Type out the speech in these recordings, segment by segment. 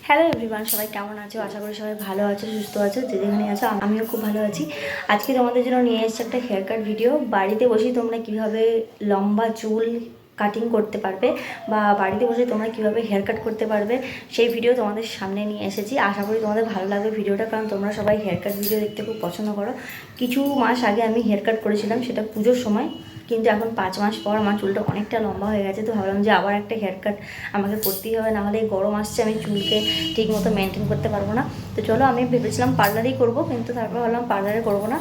Hello everyone, সবাই কেমন আছো? আশা করি সবাই ভালো আছো, সুস্থ আছো, যে যেখানে আছো। আমিও খুব ভালো আছি। আজকে তোমাদের জন্য নিয়ে এসেছি একটা হেয়ার কাট ভিডিও। বাড়িতে বসেই তোমরা কিভাবে লম্বা চুল কাটিং করতে পারবে বা বাড়িতে বসে তোমরা কিভাবে হেয়ার কাট করতে পারবে সেই ভিডিও তোমাদের সামনে নিয়ে এসেছি। আশা করি তোমাদের ভালো লাগবে ভিডিওটা, কারণ তোমরা সবাই হেয়ার কাট ভিডিও দেখতে খুব পছন্দ করো। কিছু মাস আগে আমি হেয়ার কাট করেছিলাম, সেটা পুজোর সময়, কিন্তু এখন 5 মাস পর আমার চুলটা অনেকটা লম্বা হয়ে গেছে। তো ভাবলাম যে আবার একটা হেয়ার কাট আমাকে করতেই হবে, নাহলে এই গরম আসছে, আমি চুলকে ঠিক মতো মেনটেন করতে পারবো না। তো চলো, আমি ভেবেছিলাম পার্লারেই করবো, কিন্তু তারপর ভাবলাম পার্লারে করবো না,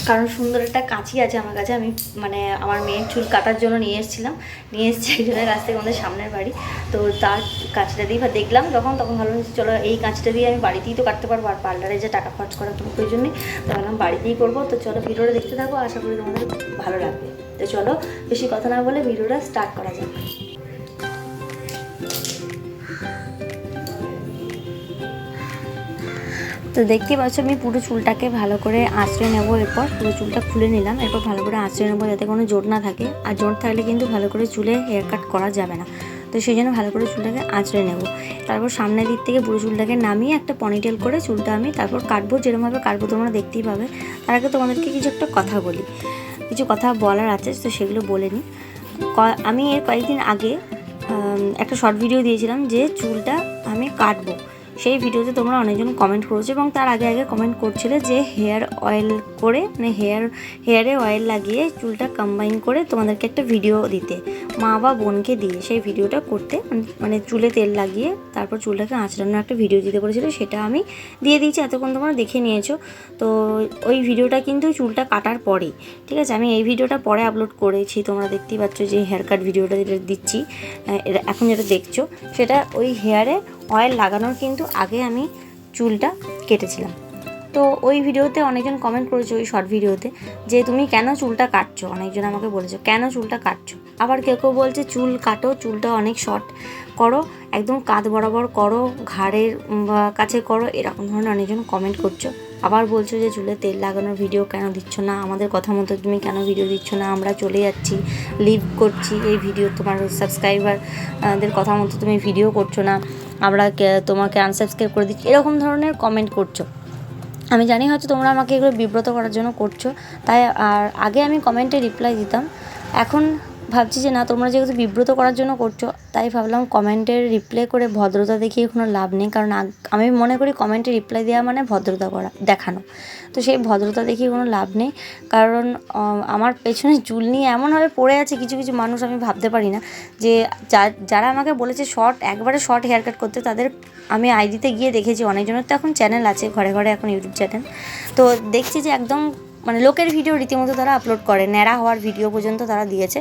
কারণ সুন্দর একটা কাঁচি আছে আমার কাছে। আমি আমার মেয়ের চুল কাটার জন্য নিয়ে এসেছি একজনের কাছ থেকে, আমাদের সামনের বাড়ি। তো তার কাঁচিটা দিয়েই দেখলাম তখন ভাবলাম যে চলো এই কাঁচিটা দিয়ে আমি বাড়িতেই তো কাটতে পারবো, আর পার্লারে যে টাকা খরচ করার কোনো প্রয়োজন নেই। তো ভাবলাম বাড়িতেই করবো। তো চলো ভিডিওটা দেখতে থাকো, আশা করি তোমাদের ভালো লাগবে। তো চলো বেশি কথা না বলে ভিডিওটা স্টার্ট করা যাক। তো দেখতেই পাচ্ছ আমি পুরো চুলটাকে ভালো করে আঁচড়ে নেবো। এরপর পুরো চুলটা খুলে নিলাম, এরপর ভালো করে আঁচড়ে নেবো যাতে কোনো জোট না থাকে, আর জোট থাকলে কিন্তু ভালো করে চুলে হেয়ার কাট করা যাবে না। তো সেই জন্য ভালো করে চুলটাকে আঁচড়ে নেব। তারপর সামনের দিক থেকে পুরো চুলটাকে নামিয়ে একটা পনিটেল করে চুলটা আমি তারপর কাটবো, যেরকমভাবে কাটবো তোমরা দেখতেই পাবে। তার আগে তোমাদেরকে কিছু একটা কথা বলি, কিছু কথা বলার আছে, তো সেগুলো বলে নিই। আমি এর কয়েকদিন আগে একটা শর্ট ভিডিও দিয়েছিলাম যে চুলটা আমি কাটবো। সেই ভিডিওতে তোমরা অনেকজন কমেন্ট করেছো, এবং তার আগে কমেন্ট করছিলে যে হেয়ার অয়েল করে, হেয়ারে অয়েল লাগিয়ে চুলটা কম্বাইন করে তোমাদেরকে একটা ভিডিও দিতে, মা বা বোনকে দিয়ে সেই ভিডিওটা করতে, চুলে তেল লাগিয়ে তারপর চুলটাকে আঁচড়ানোর একটা ভিডিও দিতে বলেছিল। সেটা আমি দিয়ে দিয়েছি, এতক্ষণ তোমরা দেখে নিয়েছো। তো ওই ভিডিওটা কিন্তু চুলটা কাটার পরেই, ঠিক আছে। আমি এই ভিডিওটা পরে আপলোড করেছি, তোমরা দেখতেই পাচ্ছ যে হেয়ার কাট ভিডিওটা যেটা দিচ্ছি এখন, যেটা দেখছো সেটা ওই হেয়ারে অয়েল লাগানোর কিন্তু আগে আমি চুলটা কেটেছিলাম। তো ওই ভিডিওতে অনেকজন কমেন্ট করেছে, ওই শর্ট ভিডিওতে, যে তুমি কেন চুলটা কাটছো। অনেকজন আমাকে বলেছো কেন চুলটা কাটছো। আবার কেউ কেউ বলছে চুল কাটো, চুলটা অনেক শর্ট করো, একদম কাঁধ বরাবর করো, ঘাড়ের কাছে করো, এরকম ধরনের অনেকজন কমেন্ট করছো। আবার বলছো যে চুলে তেল লাগানোর ভিডিও কেন দিচ্ছ না, আমাদের কথা মতো তুমি কেন ভিডিও দিচ্ছ না, আমরা চলে যাচ্ছি, লিভ করছি এই ভিডিও, তোমার সাবস্ক্রাইবারদের কথা মতো তুমি ভিডিও করছো না, আমরা তোমাকে আনসাবস্ক্রাইব করে দিচ্ছি, এরকম ধরনের কমেন্ট করছো। আমি জানি হয়তো তোমরা আমাকে এগুলো বিব্রত করার জন্য করছো, তাই আর আগে আমি কমেন্টে রিপ্লাই দিতাম। এখন ভাবছি যে না, তোমরা যেহেতু বিব্রত করার জন্য করছো, তাই ভাবলাম কমেন্টের রিপ্লাই করে ভদ্রতা দেখিয়ে কোনো লাভ নেই। কারণ আমি মনে করি কমেন্টে রিপ্লাই দেওয়া মানে ভদ্রতা দেখানো। তো সেই ভদ্রতা দেখিয়ে কোনো লাভ নেই, কারণ আমার পেছনে চুল নিয়ে এমনভাবে পড়ে আছে কিছু কিছু মানুষ, আমি ভাবতে পারি না যে যারা আমাকে বলেছে একবারে শর্ট হেয়ার কাট করতে, তাদের আমি আইডিতে গিয়ে দেখেছি অনেকজনের তো এখন চ্যানেল আছে, ঘরে ঘরে এখন ইউটিউব চ্যানেল। তো দেখছি যে একদম লোকের ভিডিও রীতিমতো তারা আপলোড করে, ন্যাড়া হওয়ার ভিডিও পর্যন্ত তারা দিয়েছে।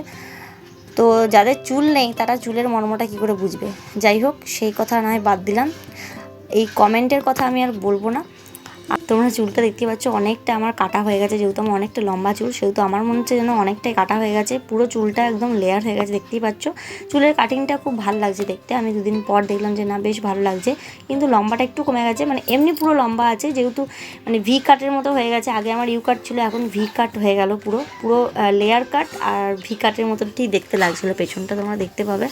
তো যাদের চুল নেই তারা চুলের মর্মটা কী করে বুঝবে। যাই হোক, সেই কথা নয়, বাদ দিলাম। এই কমেন্টের কথা আমি আর বলবো না। আর তোমরা চুলটা দেখতে পাচ্ছ অনেকটা আমার কাটা হয়ে গেছে, যেহেতু আমার অনেকটা লম্বা চুল, সেহেতু আমার মনে হচ্ছে যেন অনেকটাই কাটা হয়ে গেছে, পুরো চুলটা একদম লেয়ার হয়ে গেছে। দেখতেই পাচ্ছ চুলের কাটিংটা খুব ভালো লাগছে দেখতে। আমি দুদিন পর দেখলাম যে না, বেশ ভালো লাগছে, কিন্তু লম্বাটা একটু কমে গেছে। এমনি পুরো লম্বা আছে, যেহেতু ভি কাটের মতো হয়ে গেছে। আগে আমার ইউ কাট ছিল, এখন ভি কাট হয়ে গেল, পুরো লেয়ার কাট আর ভি কাটের মতো ঠিক দেখতে লাগছিলো। পেছনটা তোমরা দেখতে পাবে।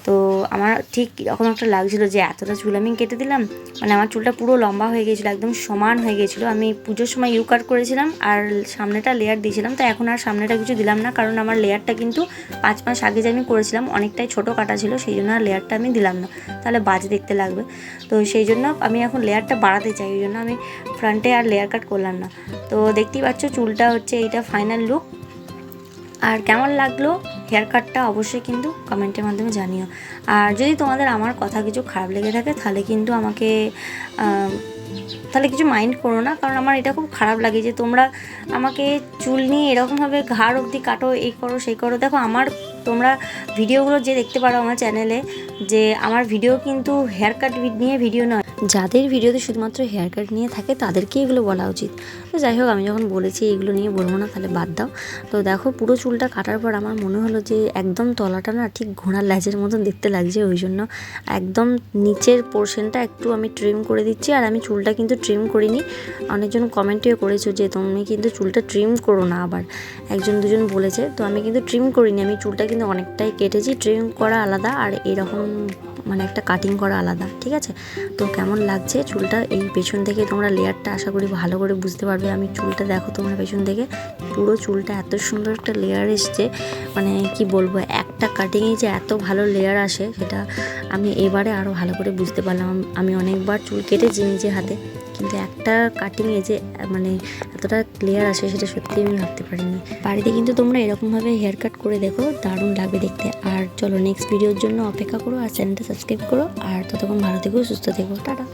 তো আমার ঠিক এরকম একটা লাগছিলো যে এতটা চুল আমি কেটে দিলাম, আমার চুলটা পুরো লম্বা হয়ে গিয়েছিলো, একদম সমান হয়ে গিয়েছিলো। আমি পুজোর সময় ইউ কাট করেছিলাম আর সামনেটা লেয়ার দিয়েছিলাম, তো এখন আর সামনেটা কিছু দিলাম না, কারণ আমার লেয়ারটা কিন্তু 5 মাস আগে যে আমি করেছিলাম অনেকটাই ছোটো কাটা ছিল, সেই জন্য আর লেয়ারটা আমি দিলাম না, তাহলে বাজে দেখতে লাগবে। তো সেই জন্য আমি এখন লেয়ারটা বাড়াতে চাই, ওই জন্য আমি ফ্রন্টে আর লেয়ার কাট করলাম না। তো দেখতেই পাচ্ছ চুলটা হচ্ছে এইটা ফাইনাল লুক। আর কেমন লাগলো হেয়ার কাটটা অবশ্যই কিন্তু কমেন্টের মাধ্যমে জানিও। আর যদি তোমাদের আমার কথা কিছু খারাপ লেগে থাকে তাহলে কিন্তু আমাকে কিছু মাইন্ড করো না, কারণ আমার এটা খুব খারাপ লাগে যে তোমরা আমাকে চুল নিয়ে এরকমভাবে ঘাড় অবধি কাটো, এই করো সেই করো। দেখো, তোমরা ভিডিওগুলো যে দেখতে পারো আমার চ্যানেলে, যে আমার ভিডিও কিন্তু হেয়ার কাট নিয়ে ভিডিও নয়। যাদের ভিডিওতে শুধুমাত্র হেয়ার কাট নিয়ে থাকে তাদেরকে এগুলো বলা উচিত। তো যাই হোক, আমি যখন বলেছি এগুলো নিয়ে বলবো না, তাহলে বাদ দাও। তো দেখো, পুরো চুলটা কাটার পর আমার মনে হলো যে একদম তলাটা না ঠিক ঘোড়ার ল্যাজের মতন দেখতে লাগছে, ওই জন্য একদম নিচের পোর্শনটা একটু আমি ট্রিম করে দিচ্ছি। আর আমি চুলটা কিন্তু ট্রিম করিনি, অনেকজন কমেন্টেও করেছো যে তুমি কিন্তু চুলটা ট্রিম করো না, আবার একজন দুজন বলেছে। তো আমি কিন্তু ট্রিম করিনি, আমি চুলটাকে কিন্তু অনেকটাই কেটেছি, ট্রিম করা আলাদা আর এরকম মানে একটা কাটিং করা আলাদা, ঠিক আছে। তো কেমন লাগছে চুলটা এই পেছন থেকে তোমরা লেয়ারটা আশা করি ভালো করে বুঝতে পারবে। আমি চুলটা দেখো তোমরা পেছন থেকে, পুরো চুলটা এত সুন্দর একটা লেয়ার এসছে, মানে কি বলবো, একটা কাটিংয়ে যে এত ভালো লেয়ার আসে সেটা আমি এবারে আরও ভালো করে বুঝতে পারলাম। আমি অনেকবার চুল কেটেছি নিজে হাতে, কিন্তু একটা কাটিংয়ে যে মানে এতটা লেয়ার আসে সেটা সত্যি আমি ভাবতে পারিনি। বাড়িতে কিন্তু তোমরা এরকমভাবে হেয়ার কাট করে দেখো, দারুণ লাগবে দেখতে। আর চলো নেক্সট ভিডিওর জন্য অপেক্ষা করো আর চ্যানেলটা সাবস্ক্রাইব করো। আর ততক্ষণ ভালো থেকো, সুস্থ থেকো, টাটা।